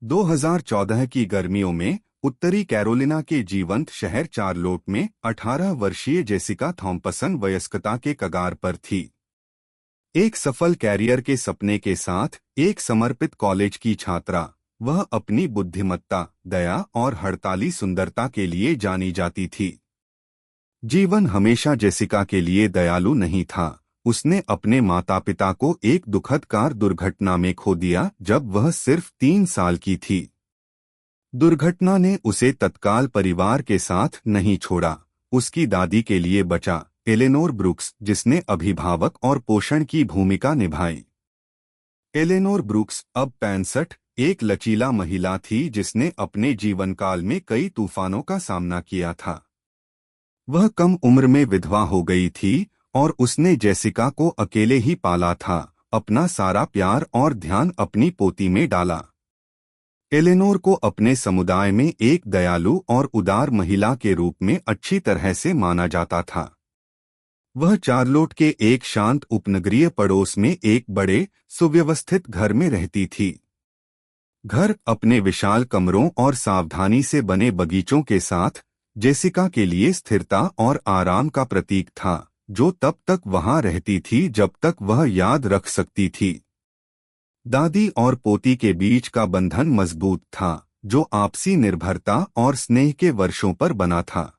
2014 की गर्मियों में उत्तरी कैरोलिना के जीवंत शहर चार्लोट में 18 वर्षीय जेसिका थॉम्पसन वयस्कता के कगार पर थी। एक सफल कैरियर के सपने के साथ एक समर्पित कॉलेज की छात्रा, वह अपनी बुद्धिमत्ता, दया और हड़ताली सुंदरता के लिए जानी जाती थी। जीवन हमेशा जेसिका के लिए दयालु नहीं था। उसने अपने माता पिता को एक दुखद कार दुर्घटना में खो दिया जब वह सिर्फ 3 साल की थी। दुर्घटना ने उसे तत्काल परिवार के साथ नहीं छोड़ा। उसकी दादी के लिए बचा, एलेनोर ब्रुक्स, जिसने अभिभावक और पोषण की भूमिका निभाई। एलेनोर ब्रुक्स अब 65, एक लचीला महिला थी जिसने अपने जीवनकाल में कई तूफानों का सामना किया था। वह कम उम्र में विधवा हो गई थी और उसने जेसिका को अकेले ही पाला था, अपना सारा प्यार और ध्यान अपनी पोती में डाला। एलेनोर को अपने समुदाय में एक दयालु और उदार महिला के रूप में अच्छी तरह से माना जाता था। वह चार्लोट के एक शांत उपनगरीय पड़ोस में एक बड़े, सुव्यवस्थित घर में रहती थी। घर अपने विशाल कमरों और सावधानी से बने बगीचों के साथ जेसिका के लिए स्थिरता और आराम का प्रतीक था, जो तब तक वहां रहती थी जब तक वह याद रख सकती थी। दादी और पोती के बीच का बंधन मजबूत था, जो आपसी निर्भरता और स्नेह के वर्षों पर बना था।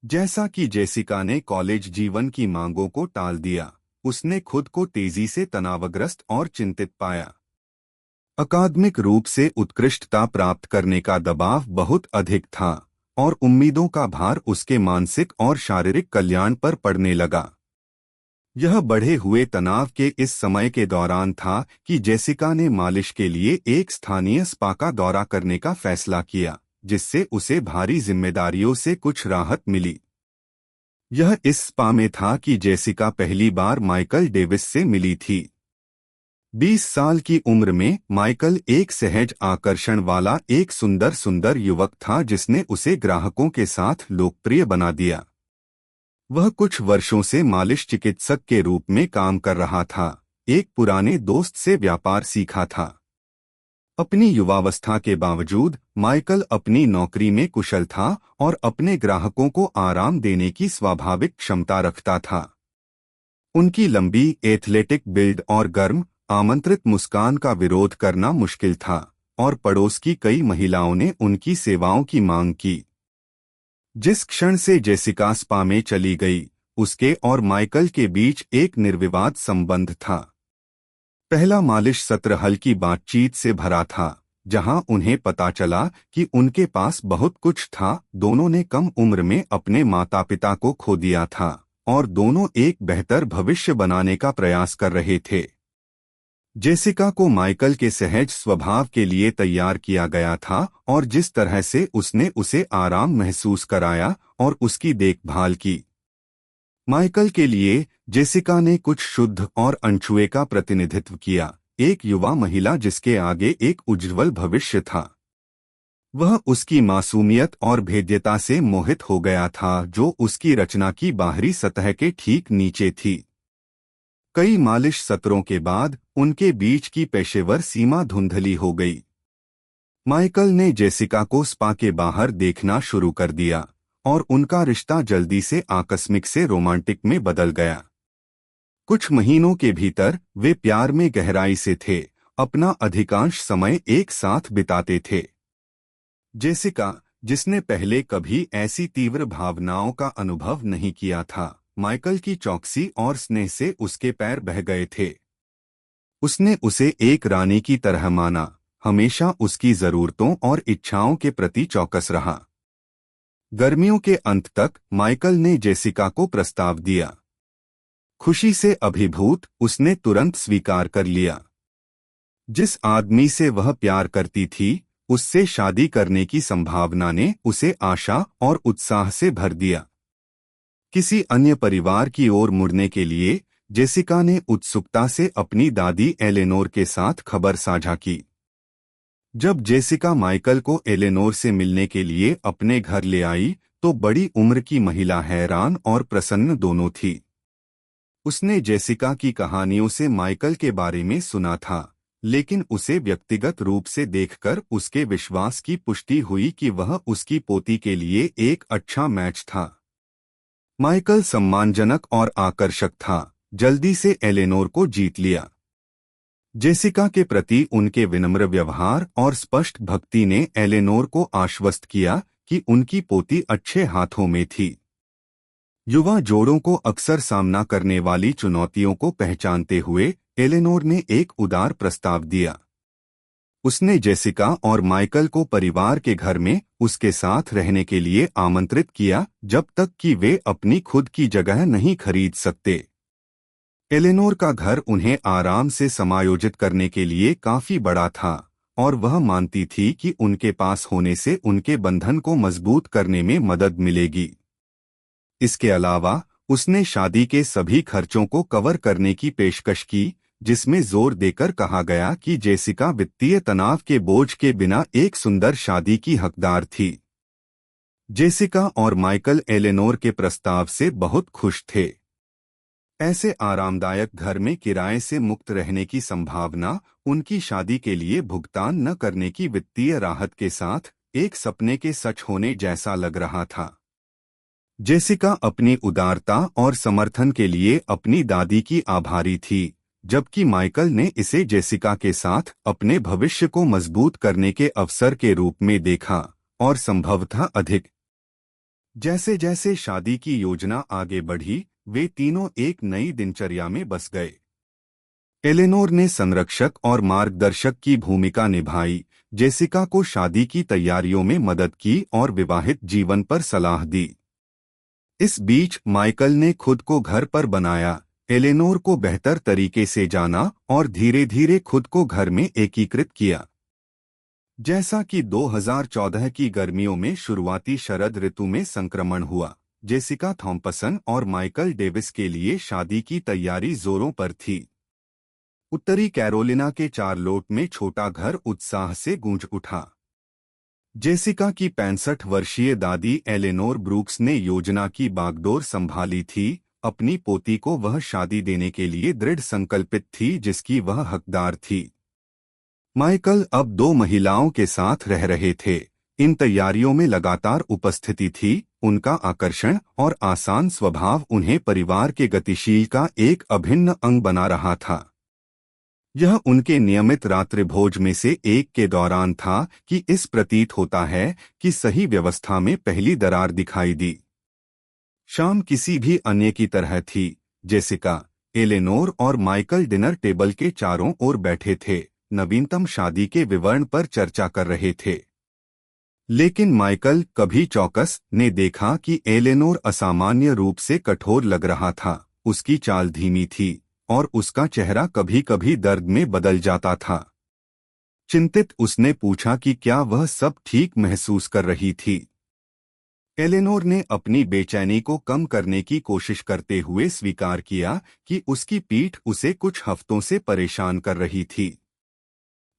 जैसा कि जेसिका ने कॉलेज जीवन की मांगों को टाल दिया, उसने खुद को तेजी से तनावग्रस्त और चिंतित पाया। अकादमिक रूप से उत्कृष्टता प्राप्त करने का दबाव बहुत अधिक था और उम्मीदों का भार उसके मानसिक और शारीरिक कल्याण पर पड़ने लगा। यह बढ़े हुए तनाव के इस समय के दौरान था कि जेसिका ने मालिश के लिए एक स्थानीय स्पा का दौरा करने का फैसला किया, जिससे उसे भारी जिम्मेदारियों से कुछ राहत मिली। यह इस स्पा में था कि जेसिका पहली बार माइकल डेविस से मिली थी। 20 साल की उम्र में माइकल एक सहज आकर्षण वाला एक सुंदर युवक था जिसने उसे ग्राहकों के साथ लोकप्रिय बना दिया। वह कुछ वर्षों से मालिश चिकित्सक के रूप में काम कर रहा था, एक पुराने दोस्त से व्यापार सीखा था। अपनी युवावस्था के बावजूद माइकल अपनी नौकरी में कुशल था और अपने ग्राहकों को आराम देने की स्वाभाविक क्षमता रखता था। उनकी लंबी एथलेटिक बिल्ड और गर्म, आमंत्रित मुस्कान का विरोध करना मुश्किल था और पड़ोस की कई महिलाओं ने उनकी सेवाओं की मांग की। जिस क्षण से जेसिका स्पा में चली गई, उसके और माइकल के बीच एक निर्विवाद संबंध था। पहला मालिश सत्र हल्की बातचीत से भरा था, जहां उन्हें पता चला कि उनके पास बहुत कुछ था। दोनों ने कम उम्र में अपने माता पिता को खो दिया था और दोनों एक बेहतर भविष्य बनाने का प्रयास कर रहे थे। जेसिका को माइकल के सहज स्वभाव के लिए तैयार किया गया था और जिस तरह से उसने उसे आराम महसूस कराया और उसकी देखभाल की। माइकल के लिए जेसिका ने कुछ शुद्ध और अनछुए का प्रतिनिधित्व किया, एक युवा महिला जिसके आगे एक उज्ज्वल भविष्य था। वह उसकी मासूमियत और भेद्यता से मोहित हो गया था, जो उसकी रचना की बाहरी सतह के ठीक नीचे थी। कई मालिश सत्रों के बाद उनके बीच की पेशेवर सीमा धुंधली हो गई। माइकल ने जेसिका को स्पा के बाहर देखना शुरू कर दिया और उनका रिश्ता जल्दी से आकस्मिक से रोमांटिक में बदल गया। कुछ महीनों के भीतर वे प्यार में गहराई से थे, अपना अधिकांश समय एक साथ बिताते थे। जेसिका, जिसने पहले कभी ऐसी तीव्र भावनाओं का अनुभव नहीं किया था, माइकल की चौकसी और स्नेह से उसके पैर बह गए थे। उसने उसे एक रानी की तरह माना, हमेशा उसकी जरूरतों और इच्छाओं के प्रति चौकस रहा। गर्मियों के अंत तक माइकल ने जेसिका को प्रस्ताव दिया। खुशी से अभिभूत उसने तुरंत स्वीकार कर लिया। जिस आदमी से वह प्यार करती थी, उससे शादी करने की संभावना ने उसे आशा और उत्साह से भर दिया। किसी अन्य परिवार की ओर मुड़ने के लिए जेसिका ने उत्सुकता से अपनी दादी एलेनोर के साथ खबर साझा की। जब जेसिका माइकल को एलेनोर से मिलने के लिए अपने घर ले आई, तो बड़ी उम्र की महिला हैरान और प्रसन्न दोनों थी। उसने जेसिका की कहानियों से माइकल के बारे में सुना था, लेकिन उसे व्यक्तिगत रूप से देखकर उसके विश्वास की पुष्टि हुई कि वह उसकी पोती के लिए एक अच्छा मैच था। माइकल सम्मानजनक और आकर्षक था, जल्दी से एलेनोर को जीत लिया। जेसिका के प्रति उनके विनम्र व्यवहार और स्पष्ट भक्ति ने एलेनोर को आश्वस्त किया कि उनकी पोती अच्छे हाथों में थी। युवा जोड़ों को अक्सर सामना करने वाली चुनौतियों को पहचानते हुए एलेनोर ने एक उदार प्रस्ताव दिया। उसने जेसिका और माइकल को परिवार के घर में उसके साथ रहने के लिए आमंत्रित किया जब तक कि वे अपनी खुद की जगह नहीं खरीद सकते। एलेनोर का घर उन्हें आराम से समायोजित करने के लिए काफी बड़ा था और वह मानती थी कि उनके पास होने से उनके बंधन को मजबूत करने में मदद मिलेगी। इसके अलावा उसने शादी के सभी खर्चों को कवर करने की पेशकश की, जिसमें जोर देकर कहा गया कि जेसिका वित्तीय तनाव के बोझ के बिना एक सुंदर शादी की हकदार थी। जेसिका और माइकल एलेनोर के प्रस्ताव से बहुत खुश थे। ऐसे आरामदायक घर में किराए से मुक्त रहने की संभावना उनकी शादी के लिए भुगतान न करने की वित्तीय राहत के साथ एक सपने के सच होने जैसा लग रहा था। जेसिका अपनी उदारता और समर्थन के लिए अपनी दादी की आभारी थी, जबकि माइकल ने इसे जेसिका के साथ अपने भविष्य को मजबूत करने के अवसर के रूप में देखा और संभवतः अधिक। जैसे जैसे शादी की योजना आगे बढ़ी, वे तीनों एक नई दिनचर्या में बस गए। एलेनोर ने संरक्षक और मार्गदर्शक की भूमिका निभाई, जेसिका को शादी की तैयारियों में मदद की और विवाहित जीवन पर सलाह दी। इस बीच माइकल ने खुद को घर पर बनाया, एलेनोर को बेहतर तरीके से जाना और धीरे धीरे खुद को घर में एकीकृत किया। जैसा कि 2014 की गर्मियों में शुरुआती शरद ऋतु में संक्रमण हुआ, जेसिका थॉम्पसन और माइकल डेविस के लिए शादी की तैयारी जोरों पर थी। उत्तरी कैरोलिना के चार्लोट में छोटा घर उत्साह से गूंज उठा। जेसिका की 65 वर्षीय दादी एलेनोर ब्रूक्स ने योजना की बागडोर संभाली थी। अपनी पोती को वह शादी देने के लिए दृढ़ संकल्पित थी जिसकी वह हकदार थी। माइकल अब 2 महिलाओं के साथ रह रहे थे। इन तैयारियों में लगातार उपस्थिति थी। उनका आकर्षण और आसान स्वभाव उन्हें परिवार के गतिशील का एक अभिन्न अंग बना रहा था। यह उनके नियमित रात्रिभोज में से एक के दौरान था कि इस प्रतीत होता है कि सही व्यवस्था में पहली दरार दिखाई दी। शाम किसी भी अन्य की तरह थी। जेसिका, एलेनोर और माइकल डिनर टेबल के चारों ओर बैठे थे, नवीनतम शादी के विवरण पर चर्चा कर रहे थे। लेकिन माइकल कभी चौकस ने देखा कि एलेनोर असामान्य रूप से कठोर लग रहा था। उसकी चाल धीमी थी और उसका चेहरा कभी कभी दर्द में बदल जाता था। चिंतित उसने पूछा कि क्या वह सब ठीक महसूस कर रही थी। एलेनोर ने अपनी बेचैनी को कम करने की कोशिश करते हुए स्वीकार किया कि उसकी पीठ उसे कुछ हफ्तों से परेशान कर रही थी।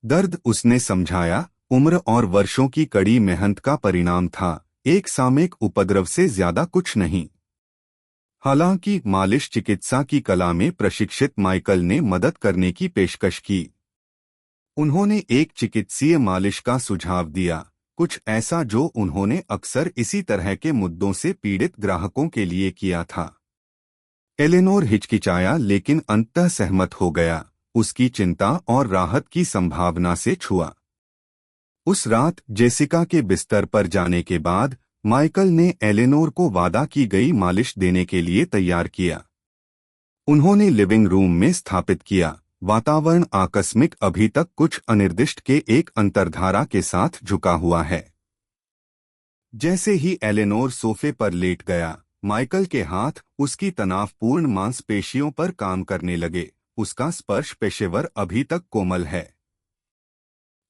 दर्द, उसने समझाया, उम्र और वर्षों की कड़ी मेहनत का परिणाम था, एक सामयिक उपद्रव से ज्यादा कुछ नहीं। हालांकि मालिश चिकित्सा की कला में प्रशिक्षित माइकल ने मदद करने की पेशकश की। उन्होंने एक चिकित्सीय मालिश का सुझाव दिया, कुछ ऐसा जो उन्होंने अक्सर इसी तरह के मुद्दों से पीड़ित ग्राहकों के लिए किया था। एलेनोर हिचकिचाया लेकिन अंततः सहमत हो गया। उसकी चिंता और राहत की संभावना से छुआ। उस रात जेसिका के बिस्तर पर जाने के बाद माइकल ने एलेनोर को वादा की गई मालिश देने के लिए तैयार किया। उन्होंने लिविंग रूम में स्थापित किया। वातावरण आकस्मिक, अभी तक कुछ अनिर्दिष्ट के एक अंतर्धारा के साथ झुका हुआ है। जैसे ही एलेनोर सोफे पर लेट गया, माइकल के हाथ उसकी तनावपूर्ण मांसपेशियों पर काम करने लगे। उसका स्पर्श पेशेवर अभी तक कोमल है।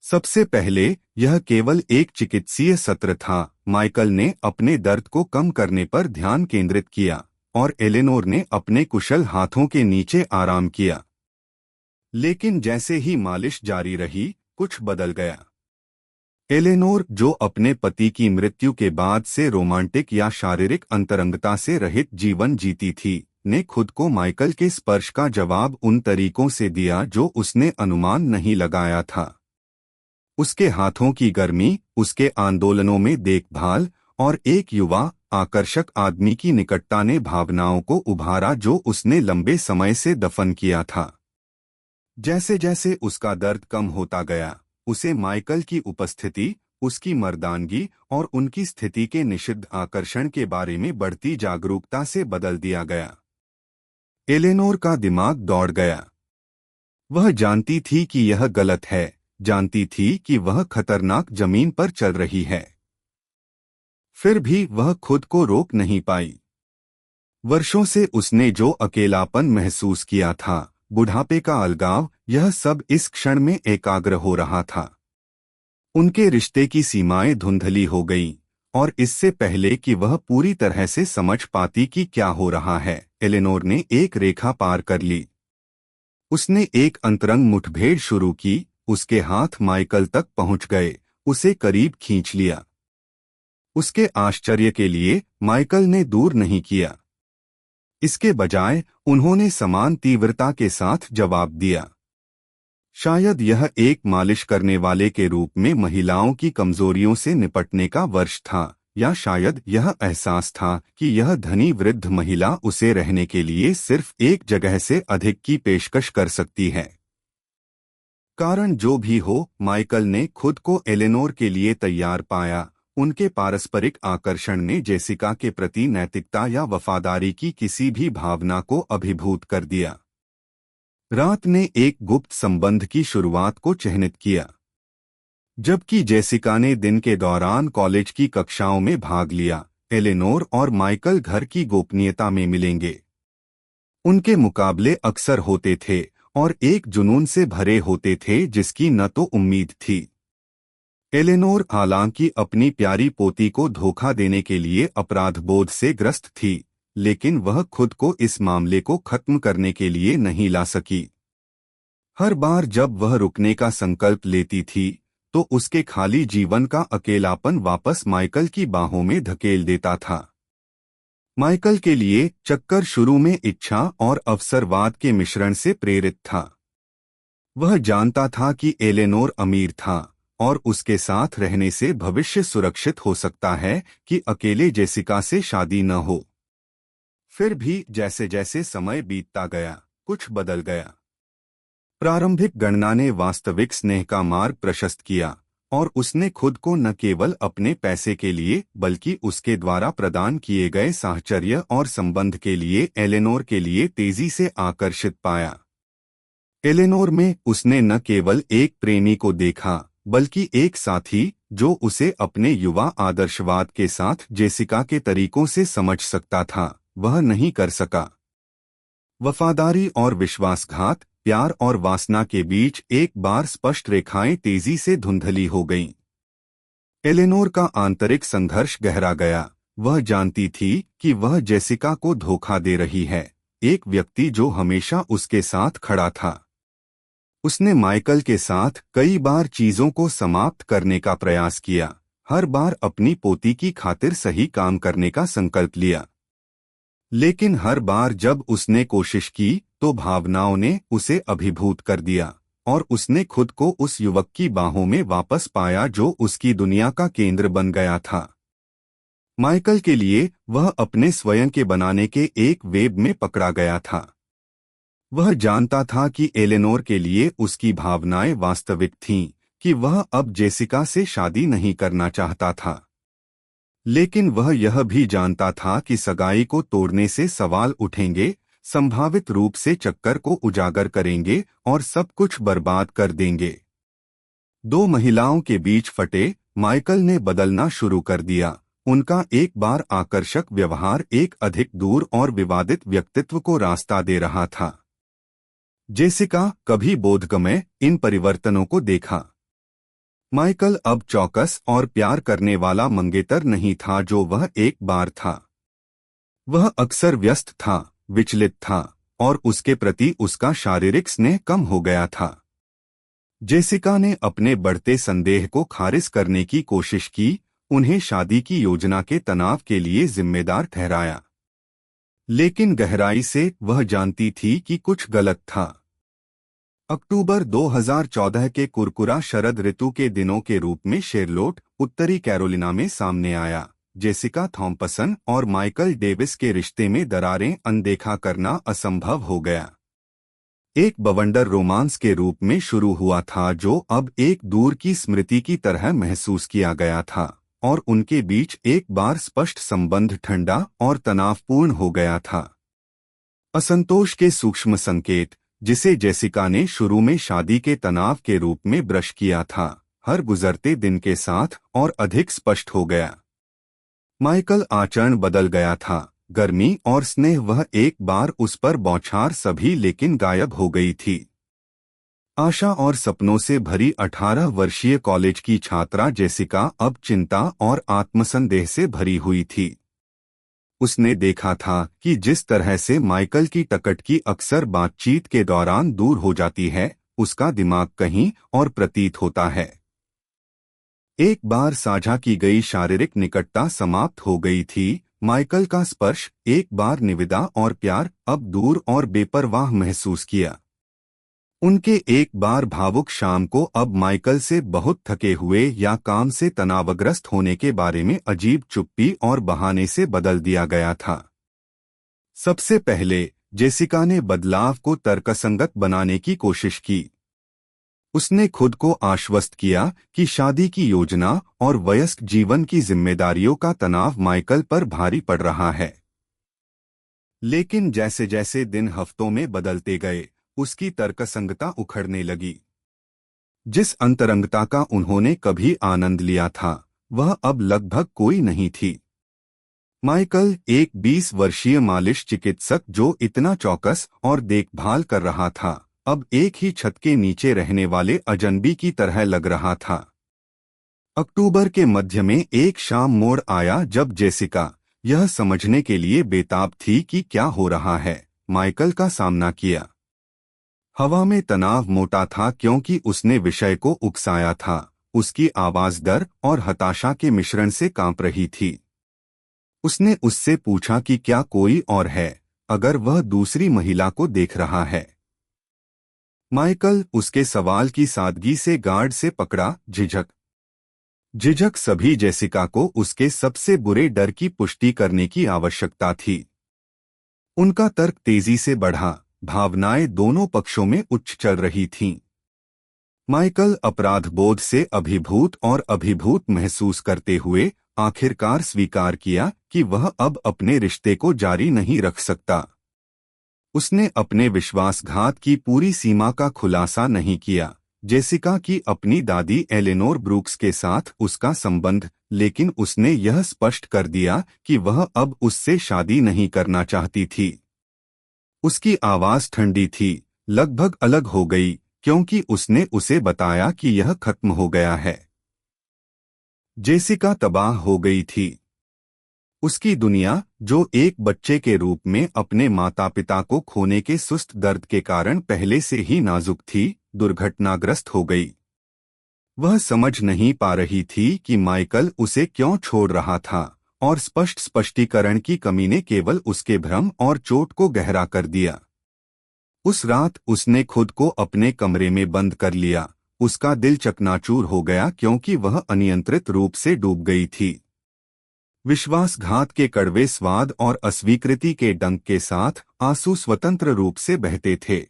सबसे पहले यह केवल एक चिकित्सीय सत्र था। माइकल ने अपने दर्द को कम करने पर ध्यान केंद्रित किया और एलेनोर ने अपने कुशल हाथों के नीचे आराम किया। लेकिन जैसे ही मालिश जारी रही, कुछ बदल गया। एलेनोर, जो अपने पति की मृत्यु के बाद से रोमांटिक या शारीरिक अंतरंगता से रहित जीवन जीती थी, ने खुद को माइकल के स्पर्श का जवाब उन तरीकों से दिया जो उसने अनुमान नहीं लगाया था। उसके हाथों की गर्मी, उसके आंदोलनों में देखभाल और एक युवा आकर्षक आदमी की निकटता ने भावनाओं को उभारा जो उसने लंबे समय से दफन किया था। जैसे जैसे उसका दर्द कम होता गया, उसे माइकल की उपस्थिति, उसकी मर्दानगी और उनकी स्थिति के निषिद्ध आकर्षण के बारे में बढ़ती जागरूकता से बदल दिया गया। एलेनोर का दिमाग दौड़ गया। वह जानती थी कि यह गलत है, जानती थी कि वह खतरनाक जमीन पर चल रही है। फिर भी वह खुद को रोक नहीं पाई। वर्षों से उसने जो अकेलापन महसूस किया था, बुढ़ापे का अलगाव, यह सब इस क्षण में एकाग्र हो रहा था। उनके रिश्ते की सीमाएं धुंधली हो गईं, और इससे पहले कि वह पूरी तरह से समझ पाती कि क्या हो रहा है, एलेनोर ने एक रेखा पार कर ली। उसने एक अंतरंग मुठभेड़ शुरू की, उसके हाथ माइकल तक पहुंच गए, उसे करीब खींच लिया। उसके आश्चर्य के लिए माइकल ने दूर नहीं किया। इसके बजाय उन्होंने समान तीव्रता के साथ जवाब दिया। शायद यह एक मालिश करने वाले के रूप में महिलाओं की कमजोरियों से निपटने का वर्ष था, या शायद यह एहसास था कि यह धनी वृद्ध महिला उसे रहने के लिए सिर्फ एक जगह से अधिक की पेशकश कर सकती है। कारण जो भी हो, माइकल ने खुद को एलेनोर के लिए तैयार पाया। उनके पारस्परिक आकर्षण ने जेसिका के प्रति नैतिकता या वफादारी की किसी भी भावना को अभिभूत कर दिया। रात ने एक गुप्त संबंध की शुरुआत को चिह्नित किया। जबकि जेसिका ने दिन के दौरान कॉलेज की कक्षाओं में भाग लिया, एलेनोर और माइकल घर की गोपनीयता में मिलेंगे। उनके मुकाबले अक्सर होते थे और एक जुनून से भरे होते थे जिसकी न तो उम्मीद थी। एलेनोर हालांकि अपनी प्यारी पोती को धोखा देने के लिए अपराधबोध से ग्रस्त थी, लेकिन वह खुद को इस मामले को खत्म करने के लिए नहीं ला सकी। हर बार जब वह रुकने का संकल्प लेती थी, तो उसके खाली जीवन का अकेलापन वापस माइकल की बाहों में धकेल देता था। माइकल के लिए चक्कर शुरू में इच्छा और अवसरवाद के मिश्रण से प्रेरित था। वह जानता था कि एलेनोर अमीर था और उसके साथ रहने से भविष्य सुरक्षित हो सकता है कि अकेले जेसिका से शादी न हो। फिर भी जैसे जैसे समय बीतता गया, कुछ बदल गया। प्रारंभिक गणना ने वास्तविक स्नेह का मार्ग प्रशस्त किया, और उसने खुद को न केवल अपने पैसे के लिए बल्कि उसके द्वारा प्रदान किए गए साहचर्य और संबंध के लिए एलेनोर के लिए तेजी से आकर्षित पाया। एलेनोर में उसने न केवल एक प्रेमी को देखा, बल्कि एक साथी जो उसे अपने युवा आदर्शवाद के साथ जेसिका के तरीकों से समझ सकता था। वह नहीं कर सका। वफादारी और विश्वासघात, प्यार और वासना के बीच एक बार स्पष्ट रेखाएं तेजी से धुंधली हो गईं। एलेनोर का आंतरिक संघर्ष गहरा गया। वह जानती थी कि वह जेसिका को धोखा दे रही है, एक व्यक्ति जो हमेशा उसके साथ खड़ा था। उसने माइकल के साथ कई बार चीजों को समाप्त करने का प्रयास किया, हर बार अपनी पोती की खातिर सही काम करने का संकल्प लिया। लेकिन हर बार जब उसने कोशिश की तो भावनाओं ने उसे अभिभूत कर दिया, और उसने खुद को उस युवक की बाहों में वापस पाया जो उसकी दुनिया का केंद्र बन गया था। माइकल के लिए वह अपने स्वयं के बनाने के एक वेब में पकड़ा गया था। वह जानता था कि एलेनोर के लिए उसकी भावनाएं वास्तविक थीं, कि वह अब जेसिका से शादी नहीं करना चाहता था। लेकिन वह यह भी जानता था कि सगाई को तोड़ने से सवाल उठेंगे, संभावित रूप से चक्कर को उजागर करेंगे और सब कुछ बर्बाद कर देंगे। दो महिलाओं के बीच फटे, माइकल ने बदलना शुरू कर दिया। उनका एक बार आकर्षक व्यवहार एक अधिक दूर और विवादित व्यक्तित्व को रास्ता दे रहा था। जेसिका कभी बोधगम्य इन परिवर्तनों को देखा। माइकल अब चौकस और प्यार करने वाला मंगेतर नहीं था जो वह एक बार था। वह अक्सर व्यस्त था, विचलित था, और उसके प्रति उसका शारीरिक स्नेह कम हो गया था। जेसिका ने अपने बढ़ते संदेह को खारिज करने की कोशिश की, उन्हें शादी की योजना के तनाव के लिए जिम्मेदार ठहराया। लेकिन गहराई से वह जानती थी कि कुछ गलत था। अक्टूबर 2014 के कुरकुरा शरद ऋतु के दिनों के रूप में शेरलोट, उत्तरी कैरोलिना में सामने आया। जेसिका थॉम्पसन और माइकल डेविस के रिश्ते में दरारें अनदेखा करना असंभव हो गया। एक बवंडर रोमांस के रूप में शुरू हुआ था जो अब एक दूर की स्मृति की तरह महसूस किया गया था, और उनके बीच एक बार स्पष्ट संबंध ठंडा और तनावपूर्ण हो गया था। असंतोष के सूक्ष्म संकेत, जिसे जेसिका ने शुरू में शादी के तनाव के रूप में ब्रश किया था, हर गुजरते दिन के साथ और अधिक स्पष्ट हो गया। माइकल आचरण बदल गया था। गर्मी और स्नेह, वह एक बार उस पर बौछार सभी लेकिन गायब हो गई थी। आशा और सपनों से भरी 18 वर्षीय कॉलेज की छात्रा जेसिका अब चिंता और आत्मसंदेह से भरी हुई थी। उसने देखा था कि जिस तरह से माइकल की टकटकी अक्सर बातचीत के दौरान दूर हो जाती है, उसका दिमाग कहीं और प्रतीत होता है। एक बार साझा की गई शारीरिक निकटता समाप्त हो गई थी। माइकल का स्पर्श, एक बार निविदा और प्यार, अब दूर और बेपरवाह महसूस किया। उनके एक बार भावुक शाम को अब माइकल से बहुत थके हुए या काम से तनावग्रस्त होने के बारे में अजीब चुप्पी और बहाने से बदल दिया गया था। सबसे पहले जेसिका ने बदलाव को तर्कसंगत बनाने की कोशिश की। उसने खुद को आश्वस्त किया कि शादी की योजना और वयस्क जीवन की जिम्मेदारियों का तनाव माइकल पर भारी पड़ रहा है। लेकिन जैसे जैसे दिन हफ्तों में बदलते गए, उसकी तर्कसंगता उखड़ने लगी। जिस अंतरंगता का उन्होंने कभी आनंद लिया था, वह अब लगभग कोई नहीं थी। माइकल, एक 20 वर्षीय मालिश चिकित्सक जो इतना चौकस और देखभाल कर रहा था, अब एक ही छत के नीचे रहने वाले अजनबी की तरह लग रहा था। अक्टूबर के मध्य में एक शाम मोड़ आया जब जेसिका, यह समझने के लिए बेताब थी कि क्या हो रहा है, माइकल का सामना किया। हवा में तनाव मोटा था क्योंकि उसने विषय को उकसाया था। उसकी आवाज डर और हताशा के मिश्रण से कांप रही थी। उसने उससे पूछा कि क्या कोई और है, अगर वह दूसरी महिला को देख रहा है। माइकल उसके सवाल की सादगी से गार्ड से पकड़ा। झिझक सभी जेसिका को उसके सबसे बुरे डर की पुष्टि करने की आवश्यकता थी। उनका तर्क तेजी से बढ़ा, भावनाएं दोनों पक्षों में उच्च चल रही थीं। माइकल अपराधबोध से अभिभूत और अभिभूत महसूस करते हुए आखिरकार स्वीकार किया कि वह अब अपने रिश्ते को जारी नहीं रख सकता। उसने अपने विश्वासघात की पूरी सीमा का खुलासा नहीं किया, जेसिका की अपनी दादी एलेनोर ब्रूक्स के साथ उसका संबंध, लेकिन उसने यह स्पष्ट कर दिया कि वह अब उससे शादी नहीं करना चाहती थी। उसकी आवाज ठंडी थी, लगभग अलग हो गई, क्योंकि उसने उसे बताया कि यह खत्म हो गया है। जेसिका तबाह हो गई थी। उसकी दुनिया, जो एक बच्चे के रूप में अपने माता पिता को खोने के सुस्त दर्द के कारण पहले से ही नाजुक थी, दुर्घटनाग्रस्त हो गई। वह समझ नहीं पा रही थी कि माइकल उसे क्यों छोड़ रहा था, और स्पष्ट स्पष्टीकरण की कमी ने केवल उसके भ्रम और चोट को गहरा कर दिया। उस रात उसने खुद को अपने कमरे में बंद कर लिया। उसका दिल चकनाचूर हो गया क्योंकि वह अनियंत्रित रूप से डूब गई थी। विश्वासघात के कड़वे स्वाद और अस्वीकृति के डंक के साथ आंसू स्वतंत्र रूप से बहते थे।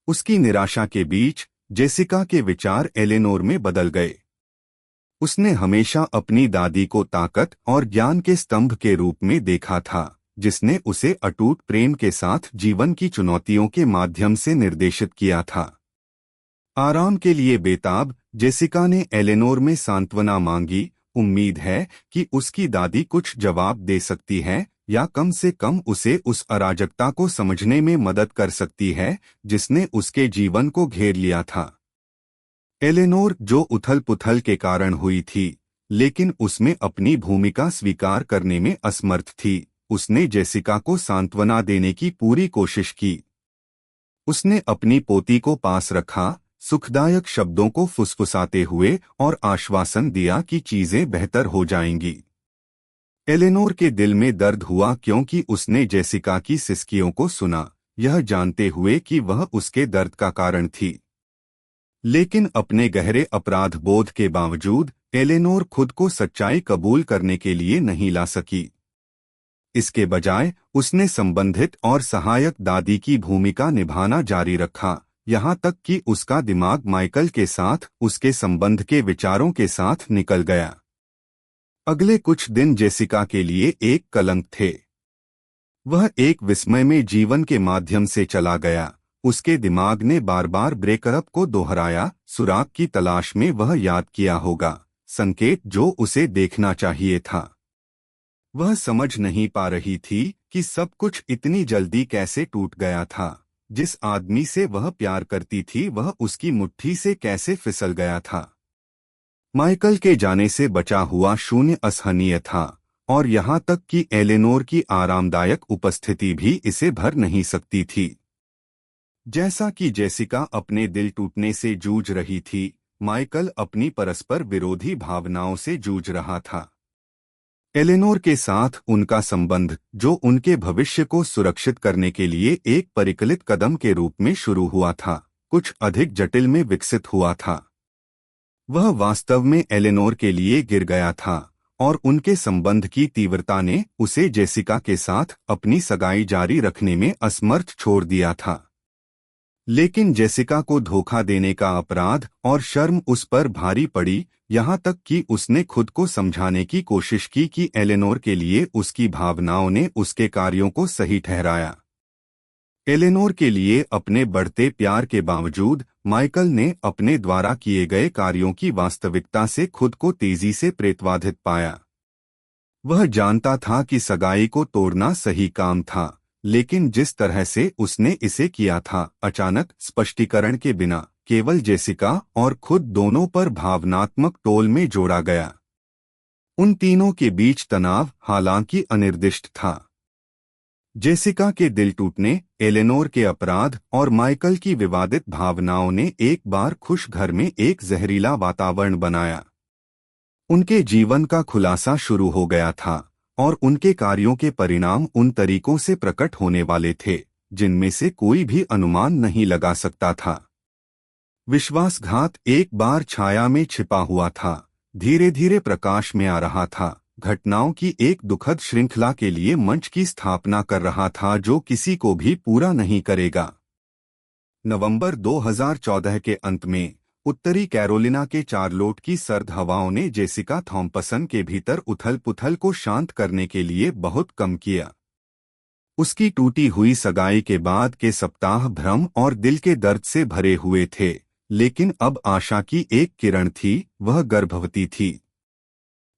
उसकी निराशा के बीच जेसिका के विचार एलेनोर में बदल गए। उसने हमेशा अपनी दादी को ताकत और ज्ञान के स्तंभ के रूप में देखा था, जिसने उसे अटूट प्रेम के साथ जीवन की चुनौतियों के माध्यम से निर्देशित किया था। आराम के लिए बेताब, जेसिका ने एलेनोर में सांत्वना मांगी। उम्मीद है कि उसकी दादी कुछ जवाब दे सकती है, या कम से कम उसे उस अराजकता को समझने में मदद कर सकती है जिसने उसके जीवन को घेर लिया था। एलेनोर, जो उथल-पुथल के कारण हुई थी, लेकिन उसमें अपनी भूमिका स्वीकार करने में असमर्थ थी, उसने जेसिका को सांत्वना देने की पूरी कोशिश की। उसने अपनी पोती को पास रखा, सुखदायक शब्दों को फुसफुसाते हुए, और आश्वासन दिया कि चीजें बेहतर हो जाएंगी। एलेनोर के दिल में दर्द हुआ क्योंकि उसने जेसिका की सिसकियों को सुना, यह जानते हुए कि वह उसके दर्द का कारण थी। लेकिन अपने गहरे अपराध बोध के बावजूद एलेनोर खुद को सच्चाई कबूल करने के लिए नहीं ला सकी। इसके बजाय उसने संबंधित और सहायक दादी की भूमिका निभाना जारी रखा, यहाँ तक कि उसका दिमाग माइकल के साथ उसके संबंध के विचारों के साथ निकल गया। अगले कुछ दिन जेसिका के लिए एक कलंक थे। वह एक विस्मयमय जीवन के माध्यम से चला गया। उसके दिमाग ने बार बार ब्रेकअप को दोहराया, सुराग की तलाश में वह याद किया होगा, संकेत जो उसे देखना चाहिए था। वह समझ नहीं पा रही थी कि सब कुछ इतनी जल्दी कैसे टूट गया था। जिस आदमी से वह प्यार करती थी वह उसकी मुट्ठी से कैसे फिसल गया था। माइकल के जाने से बचा हुआ शून्य असहनीय था, और यहाँ तक कि एलेनोर की आरामदायक उपस्थिति भी इसे भर नहीं सकती थी। जैसा कि जेसिका अपने दिल टूटने से जूझ रही थी, माइकल अपनी परस्पर विरोधी भावनाओं से जूझ रहा था। एलेनोर के साथ उनका संबंध, जो उनके भविष्य को सुरक्षित करने के लिए एक परिकलित कदम के रूप में शुरू हुआ था, कुछ अधिक जटिल में विकसित हुआ था। वह वास्तव में एलेनोर के लिए गिर गया था, और उनके संबंध की तीव्रता ने उसे जेसिका के साथ अपनी सगाई जारी रखने में असमर्थ छोड़ दिया था। लेकिन जेसिका को धोखा देने का अपराध और शर्म उस पर भारी पड़ी, यहाँ तक कि उसने खुद को समझाने की कोशिश की कि एलेनोर के लिए उसकी भावनाओं ने उसके कार्यों को सही ठहराया। एलेनोर के लिए अपने बढ़ते प्यार के बावजूद माइकल ने अपने द्वारा किए गए कार्यों की वास्तविकता से खुद को तेजी से प्रेतवाधित पाया। वह जानता था कि सगाई को तोड़ना सही काम था, लेकिन जिस तरह से उसने इसे किया था, अचानक स्पष्टीकरण के बिना, केवल जेसिका और खुद दोनों पर भावनात्मक टोल में जोड़ा गया। उन तीनों के बीच तनाव हालांकि अनिर्दिष्ट था। जेसिका के दिल टूटने, एलेनोर के अपराध और माइकल की विवादित भावनाओं ने एक बार खुश घर में एक जहरीला वातावरण बनाया। उनके जीवन का खुलासा शुरू हो गया था, और उनके कार्यों के परिणाम उन तरीकों से प्रकट होने वाले थे जिनमें से कोई भी अनुमान नहीं लगा सकता था। विश्वासघात एक बार छाया में छिपा हुआ था, धीरे धीरे प्रकाश में आ रहा था, घटनाओं की एक दुखद श्रृंखला के लिए मंच की स्थापना कर रहा था जो किसी को भी पूरा नहीं करेगा। नवंबर 2014 के अंत में उत्तरी कैरोलिना के चार्लोट की सर्द हवाओं ने जेसिका थॉम्पसन के भीतर उथल-पुथल को शांत करने के लिए बहुत कम किया। उसकी टूटी हुई सगाई के बाद के सप्ताह भ्रम और दिल के दर्द से भरे हुए थे, लेकिन अब आशा की एक किरण थी, वह गर्भवती थी।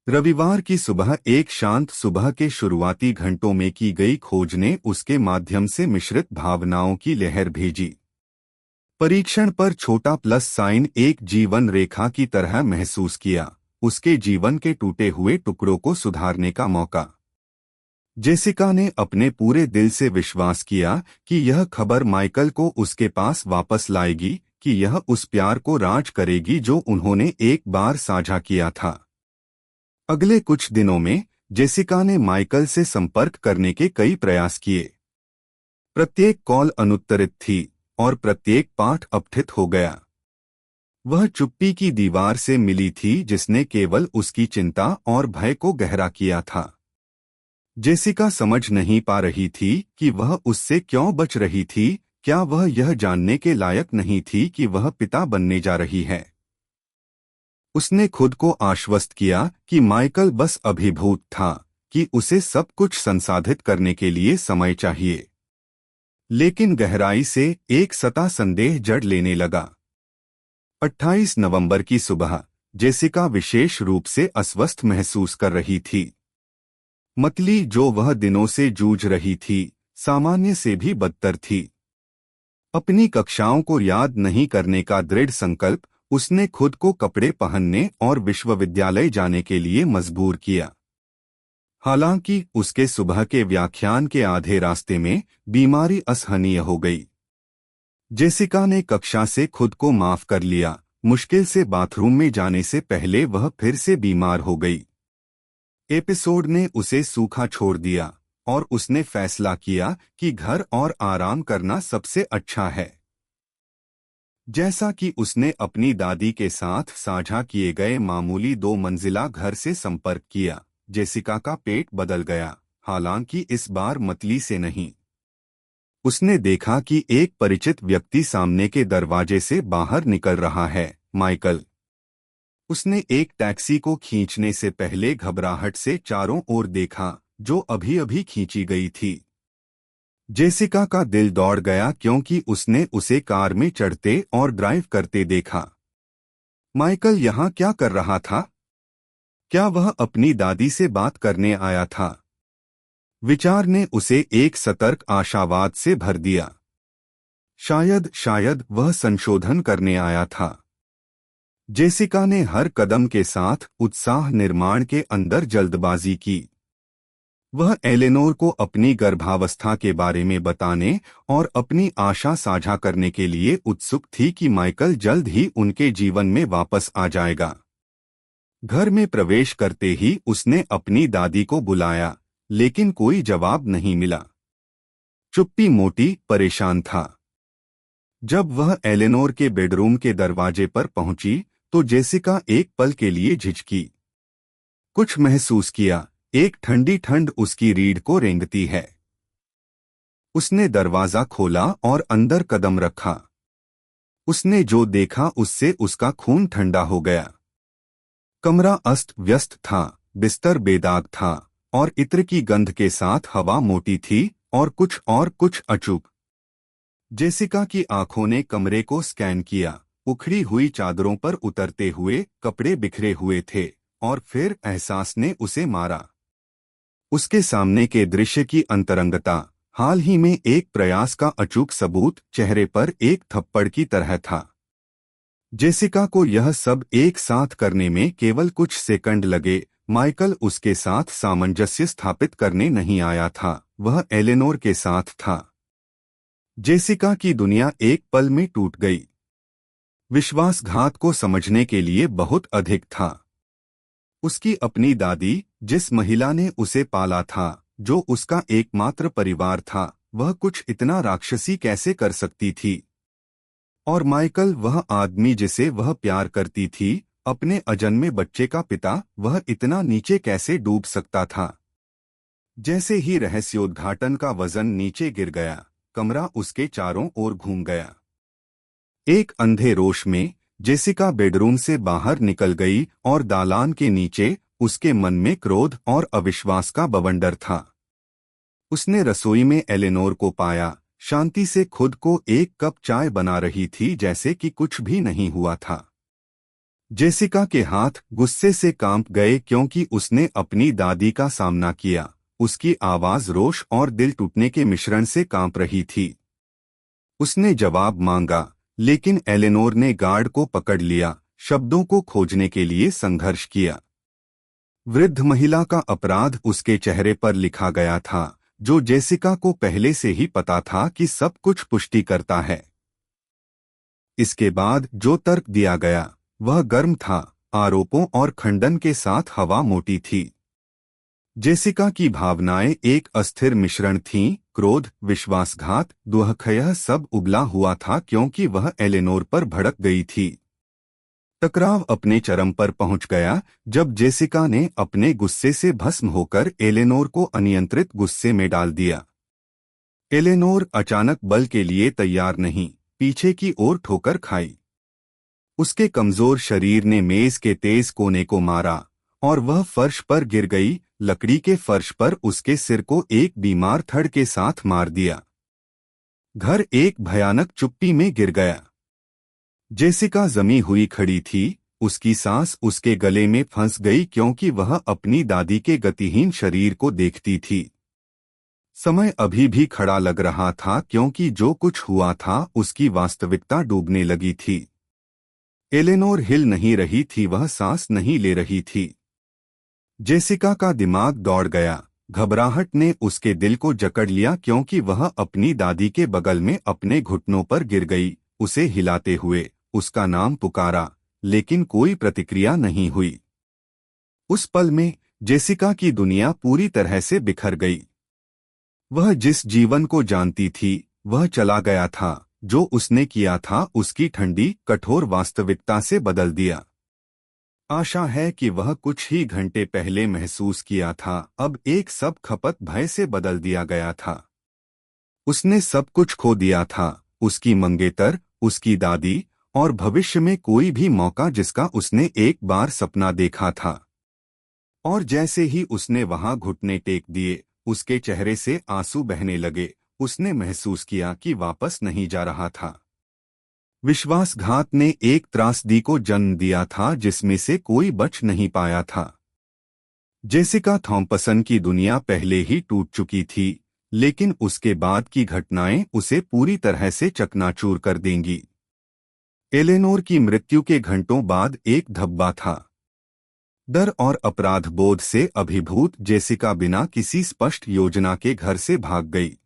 रविवार की सुबह, एक शांत सुबह के शुरुआती घंटों में की गई खोज ने उसके माध्यम से मिश्रित भावनाओं की लहर भेजी। परीक्षण पर छोटा प्लस साइन एक जीवन रेखा की तरह महसूस किया, उसके जीवन के टूटे हुए टुकड़ों को सुधारने का मौका। जेसिका ने अपने पूरे दिल से विश्वास किया कि यह खबर माइकल को उसके पास वापस लाएगी, कि यह उस प्यार को राज करेगी जो उन्होंने एक बार साझा किया था। अगले कुछ दिनों में जेसिका ने माइकल से संपर्क करने के कई प्रयास किए। प्रत्येक कॉल अनुत्तरित थी और प्रत्येक पाठ अपठित हो गया। वह चुप्पी की दीवार से मिली थी जिसने केवल उसकी चिंता और भय को गहरा किया था। जेसिका समझ नहीं पा रही थी कि वह उससे क्यों बच रही थी। क्या वह यह जानने के लायक नहीं थी कि वह पिता बनने जा रही है? उसने खुद को आश्वस्त किया कि माइकल बस अभिभूत था, कि उसे सब कुछ संसाधित करने के लिए समय चाहिए। लेकिन गहराई से एक सता संदेह जड़ लेने लगा। 28 नवंबर की सुबह जेसिका विशेष रूप से अस्वस्थ महसूस कर रही थी। मतली जो वह दिनों से जूझ रही थी, सामान्य से भी बदतर थी। अपनी कक्षाओं को याद नहीं करने का दृढ़ संकल्प उसने खुद को कपड़े पहनने और विश्वविद्यालय जाने के लिए मजबूर किया। हालांकि उसके सुबह के व्याख्यान के आधे रास्ते में बीमारी असहनीय हो गई। जेसिका ने कक्षा से खुद को माफ कर लिया। मुश्किल से बाथरूम में जाने से पहले वह फिर से बीमार हो गई। एपिसोड ने उसे सूखा छोड़ दिया और उसने फैसला किया कि घर और आराम करना सबसे अच्छा है। जैसा कि उसने अपनी दादी के साथ साझा किए गए मामूली 2 मंजिला घर से संपर्क किया, जेसिका का पेट बदल गया, हालांकि इस बार मतली से नहीं। उसने देखा कि एक परिचित व्यक्ति सामने के दरवाजे से बाहर निकल रहा है, माइकल। उसने एक टैक्सी को खींचने से पहले घबराहट से चारों ओर देखा, जो अभी अभी खींची गई थी। जेसिका का दिल दौड़ गया क्योंकि उसने उसे कार में चढ़ते और ड्राइव करते देखा। माइकल यहाँ क्या कर रहा था? क्या वह अपनी दादी से बात करने आया था? विचार ने उसे एक सतर्क आशावाद से भर दिया। शायद वह संशोधन करने आया था। जेसिका ने हर कदम के साथ उत्साह निर्माण के अंदर जल्दबाजी की। वह एलेनोर को अपनी गर्भावस्था के बारे में बताने और अपनी आशा साझा करने के लिए उत्सुक थी कि माइकल जल्द ही उनके जीवन में वापस आ जाएगा। घर में प्रवेश करते ही उसने अपनी दादी को बुलाया, लेकिन कोई जवाब नहीं मिला। चुप्पी मोटी परेशान था। जब वह एलेनोर के बेडरूम के दरवाजे पर पहुंची तो जेसिका एक पल के लिए झिझकी। कुछ महसूस किया, एक ठंडी ठंड उसकी रीढ़ को रेंगती है। उसने दरवाजा खोला और अंदर कदम रखा। उसने जो देखा उससे उसका खून ठंडा हो गया। कमरा अस्त व्यस्त था, बिस्तर बेदाग था और इत्र की गंध के साथ हवा मोटी थी और कुछ अचूक। जेसिका की आंखों ने कमरे को स्कैन किया। उखड़ी हुई चादरों पर उतरते हुए कपड़े बिखरे हुए थे और फिर एहसास ने उसे मारा। उसके सामने के दृश्य की अंतरंगता, हाल ही में एक प्रयास का अचूक सबूत, चेहरे पर एक थप्पड़ की तरह था। जेसिका को यह सब एक साथ करने में केवल कुछ सेकंड लगे। माइकल उसके साथ सामंजस्य स्थापित करने नहीं आया था, वह एलेनोर के साथ था। जेसिका की दुनिया एक पल में टूट गई। विश्वासघात को समझने के लिए बहुत अधिक था। उसकी अपनी दादी, जिस महिला ने उसे पाला था, जो उसका एकमात्र परिवार था, वह कुछ इतना राक्षसी कैसे कर सकती थी? और माइकल, वह आदमी जिसे वह प्यार करती थी, अपने अजन्मे बच्चे का पिता, वह इतना नीचे कैसे डूब सकता था? जैसे ही रहस्योद्घाटन का वजन नीचे गिर गया, कमरा उसके चारों ओर घूम गया। एक अंधे रोश में जेसिका बेडरूम से बाहर निकल गई और दालान के नीचे उसके मन में क्रोध और अविश्वास का बवंडर था। उसने रसोई में एलेनोर को पाया, शांति से खुद को एक कप चाय बना रही थी, जैसे कि कुछ भी नहीं हुआ था। जेसिका के हाथ गुस्से से कांप गए क्योंकि उसने अपनी दादी का सामना किया। उसकी आवाज रोष और दिल टूटने के मिश्रण से कांप रही थी। उसने जवाब मांगा, लेकिन एलेनोर ने गार्ड को पकड़ लिया, शब्दों को खोजने के लिए संघर्ष किया। वृद्ध महिला का अपराध उसके चेहरे पर लिखा गया था, जो जेसिका को पहले से ही पता था कि सब कुछ पुष्टि करता है। इसके बाद जो तर्क दिया गया वह गर्म था, आरोपों और खंडन के साथ हवा मोटी थी। जेसिका की भावनाएं एक अस्थिर मिश्रण थीं, क्रोध, विश्वासघात, दुख, यह सब उबला हुआ था क्योंकि वह एलेनोर पर भड़क गई थी। टकराव अपने चरम पर पहुंच गया जब जेसिका ने अपने गुस्से से भस्म होकर एलेनोर को अनियंत्रित गुस्से में डाल दिया। एलेनोर अचानक बल के लिए तैयार नहीं, पीछे की ओर ठोकर खाई। उसके कमजोर शरीर ने मेज के तेज कोने को मारा और वह फर्श पर गिर गई। लकड़ी के फर्श पर उसके सिर को एक बीमार थड़ के साथ मार दिया। घर एक भयानक चुप्पी में गिर गया। जेसिका जमी हुई खड़ी थी, उसकी सांस उसके गले में फंस गई क्योंकि वह अपनी दादी के गतिहीन शरीर को देखती थी। समय अभी भी खड़ा लग रहा था क्योंकि जो कुछ हुआ था उसकी वास्तविकता डूबने लगी थी। एलेनोर हिल नहीं रही थी, वह सांस नहीं ले रही थी। जेसिका का दिमाग दौड़ गया। घबराहट ने उसके दिल को जकड़ लिया क्योंकि वह अपनी दादी के बगल में अपने घुटनों पर गिर गई, उसे हिलाते हुए उसका नाम पुकारा, लेकिन कोई प्रतिक्रिया नहीं हुई। उस पल में जेसिका की दुनिया पूरी तरह से बिखर गई। वह जिस जीवन को जानती थी वह चला गया था। जो उसने किया था उसकी ठंडी कठोर वास्तविकता से बदल दिया। आशा है कि वह कुछ ही घंटे पहले महसूस किया था अब एक सब खपत भय से बदल दिया गया था। उसने सब कुछ खो दिया था, उसकी मंगेतर, उसकी दादी और भविष्य में कोई भी मौका जिसका उसने एक बार सपना देखा था। और जैसे ही उसने वहां घुटने टेक दिए उसके चेहरे से आंसू बहने लगे। उसने महसूस किया कि वापस नहीं जा रहा था। विश्वासघात ने एक त्रासदी को जन्म दिया था जिसमें से कोई बच नहीं पाया था। जेसिका थॉम्पसन की दुनिया पहले ही टूट चुकी थी, लेकिन उसके बाद की घटनाएं उसे पूरी तरह से चकनाचूर कर देंगी। एलेनोर की मृत्यु के घंटों बाद एक धब्बा था। डर और अपराध बोध से अभिभूत जेसिका बिना किसी स्पष्ट योजना के घर से भाग गई।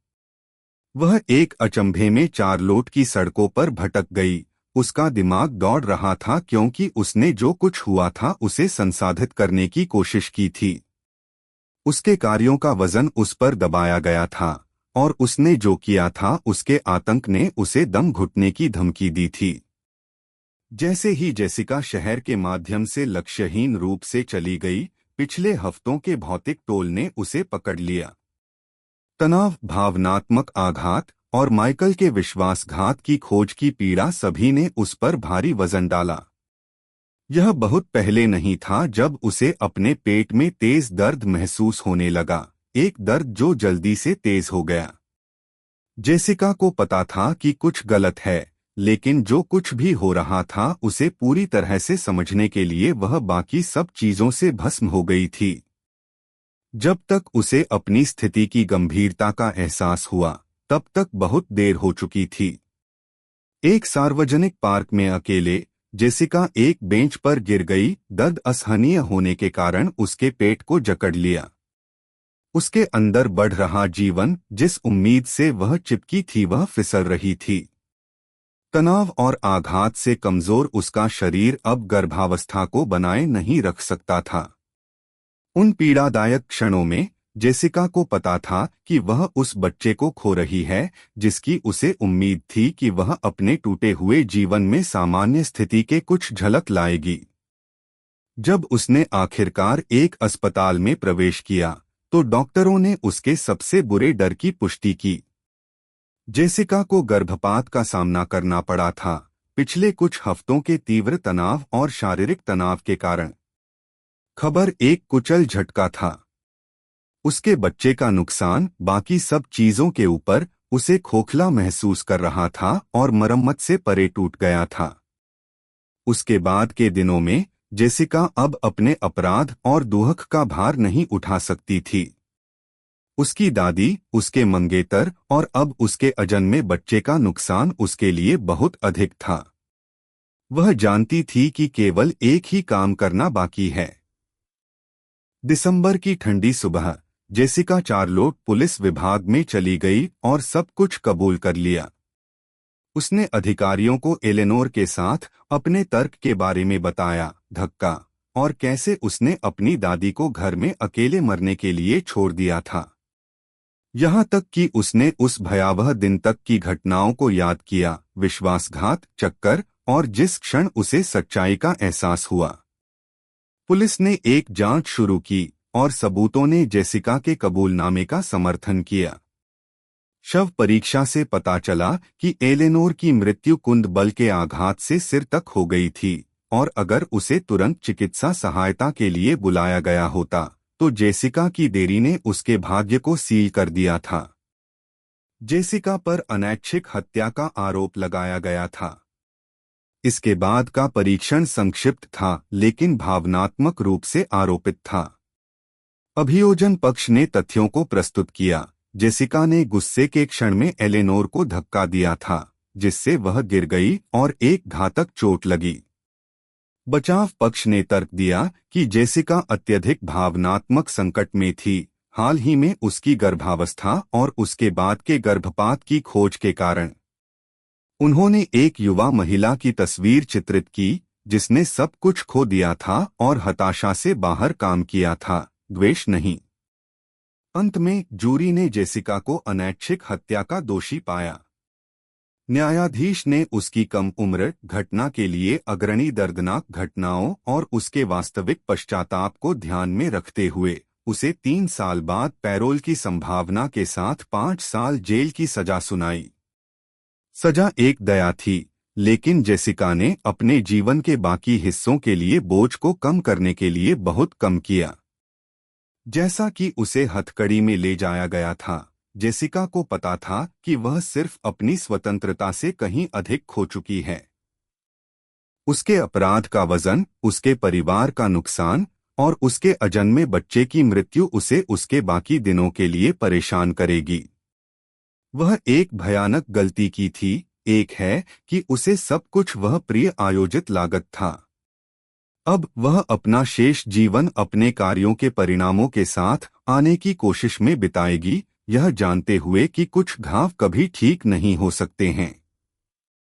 वह एक अचंभे में चारलोट की सड़कों पर भटक गई। उसका दिमाग दौड़ रहा था क्योंकि उसने जो कुछ हुआ था उसे संसाधित करने की कोशिश की थी। उसके कार्यों का वजन उस पर दबाया गया था और उसने जो किया था उसके आतंक ने उसे दम घुटने की धमकी दी थी। जैसे ही जेसिका शहर के माध्यम से लक्ष्यहीन रूप से चली गई, पिछले हफ्तों के भौतिक टोल ने उसे पकड़ लिया। तनाव, भावनात्मक आघात और माइकल के विश्वासघात की खोज की पीड़ा सभी ने उस पर भारी वजन डाला। यह बहुत पहले नहीं था जब उसे अपने पेट में तेज दर्द महसूस होने लगा, एक दर्द जो जल्दी से तेज हो गया। जेसिका को पता था कि कुछ गलत है, लेकिन जो कुछ भी हो रहा था उसे पूरी तरह से समझने के लिए वह बाकी सब चीजों से भस्म हो गई थी। जब तक उसे अपनी स्थिति की गंभीरता का एहसास हुआ तब तक बहुत देर हो चुकी थी। एक सार्वजनिक पार्क में अकेले जेसिका एक बेंच पर गिर गई। दर्द असहनीय होने के कारण उसके पेट को जकड़ लिया। उसके अंदर बढ़ रहा जीवन, जिस उम्मीद से वह चिपकी थी, वह फिसल रही थी। तनाव और आघात से कमजोर उसका शरीर अब गर्भावस्था को बनाए नहीं रख सकता था। उन पीड़ादायक क्षणों में जेसिका को पता था कि वह उस बच्चे को खो रही है जिसकी उसे उम्मीद थी कि वह अपने टूटे हुए जीवन में सामान्य स्थिति के कुछ झलक लाएगी। जब उसने आखिरकार एक अस्पताल में प्रवेश किया तो डॉक्टरों ने उसके सबसे बुरे डर की पुष्टि की। जेसिका को गर्भपात का सामना करना पड़ा था, पिछले कुछ हफ्तों के तीव्र तनाव और शारीरिक तनाव के कारण। खबर एक कुचल झटका था। उसके बच्चे का नुकसान बाकी सब चीजों के ऊपर उसे खोखला महसूस कर रहा था और मरम्मत से परे टूट गया था। उसके बाद के दिनों में जेसिका अब अपने अपराध और दुख का भार नहीं उठा सकती थी। उसकी दादी, उसके मंगेतर और अब उसके अजन्मे बच्चे का नुकसान उसके लिए बहुत अधिक था। वह जानती थी कि केवल एक ही काम करना बाकी है। दिसंबर की ठंडी सुबह जेसिका चारलोट पुलिस विभाग में चली गई और सब कुछ कबूल कर लिया। उसने अधिकारियों को एलेनोर के साथ अपने तर्क के बारे में बताया, धक्का, और कैसे उसने अपनी दादी को घर में अकेले मरने के लिए छोड़ दिया था। यहाँ तक कि उसने उस भयावह दिन तक की घटनाओं को याद किया, विश्वासघात, चक्कर, और जिस क्षण उसे सच्चाई का एहसास हुआ। पुलिस ने एक जांच शुरू की और सबूतों ने जेसिका के कबूलनामे का समर्थन किया। शव परीक्षा से पता चला कि एलेनोर की मृत्यु कुंद बल के आघात से सिर तक हो गई थी और अगर उसे तुरंत चिकित्सा सहायता के लिए बुलाया गया होता तो जेसिका की देरी ने उसके भाग्य को सील कर दिया था। जेसिका पर अनैच्छिक हत्या का आरोप लगाया गया था। इसके बाद का परीक्षण संक्षिप्त था लेकिन भावनात्मक रूप से आरोपित था। अभियोजन पक्ष ने तथ्यों को प्रस्तुत किया। जेसिका ने गुस्से के क्षण में एलेनोर को धक्का दिया था जिससे वह गिर गई और एक घातक चोट लगी। बचाव पक्ष ने तर्क दिया कि जेसिका अत्यधिक भावनात्मक संकट में थी, हाल ही में उसकी गर्भावस्था और उसके बाद के गर्भपात की खोज के कारण। उन्होंने एक युवा महिला की तस्वीर चित्रित की जिसने सब कुछ खो दिया था और हताशा से बाहर काम किया था, द्वेष नहीं। अंत में जूरी ने जेसिका को अनैच्छिक हत्या का दोषी पाया। न्यायाधीश ने उसकी कम उम्र, घटना के लिए अग्रणी दर्दनाक घटनाओं और उसके वास्तविक पश्चाताप को ध्यान में रखते हुए उसे 3 साल बाद पैरोल की संभावना के साथ 5 साल जेल की सजा सुनाई। सजा एक दया थी, लेकिन जेसिका ने अपने जीवन के बाकी हिस्सों के लिए बोझ को कम करने के लिए बहुत कम किया। जैसा कि उसे हथकड़ी में ले जाया गया था, जेसिका को पता था कि वह सिर्फ अपनी स्वतंत्रता से कहीं अधिक खो चुकी है। उसके अपराध का वजन, उसके परिवार का नुकसान और उसके अजन्मे बच्चे की मृत्यु उसे उसके बाकी दिनों के लिए परेशान करेगी। वह एक भयानक गलती की थी। एक है कि उसे सब कुछ वह प्रिय आयोजित लागत था। अब वह अपना शेष जीवन अपने कार्यों के परिणामों के साथ आने की कोशिश में बिताएगी, यह जानते हुए कि कुछ घाव कभी ठीक नहीं हो सकते हैं।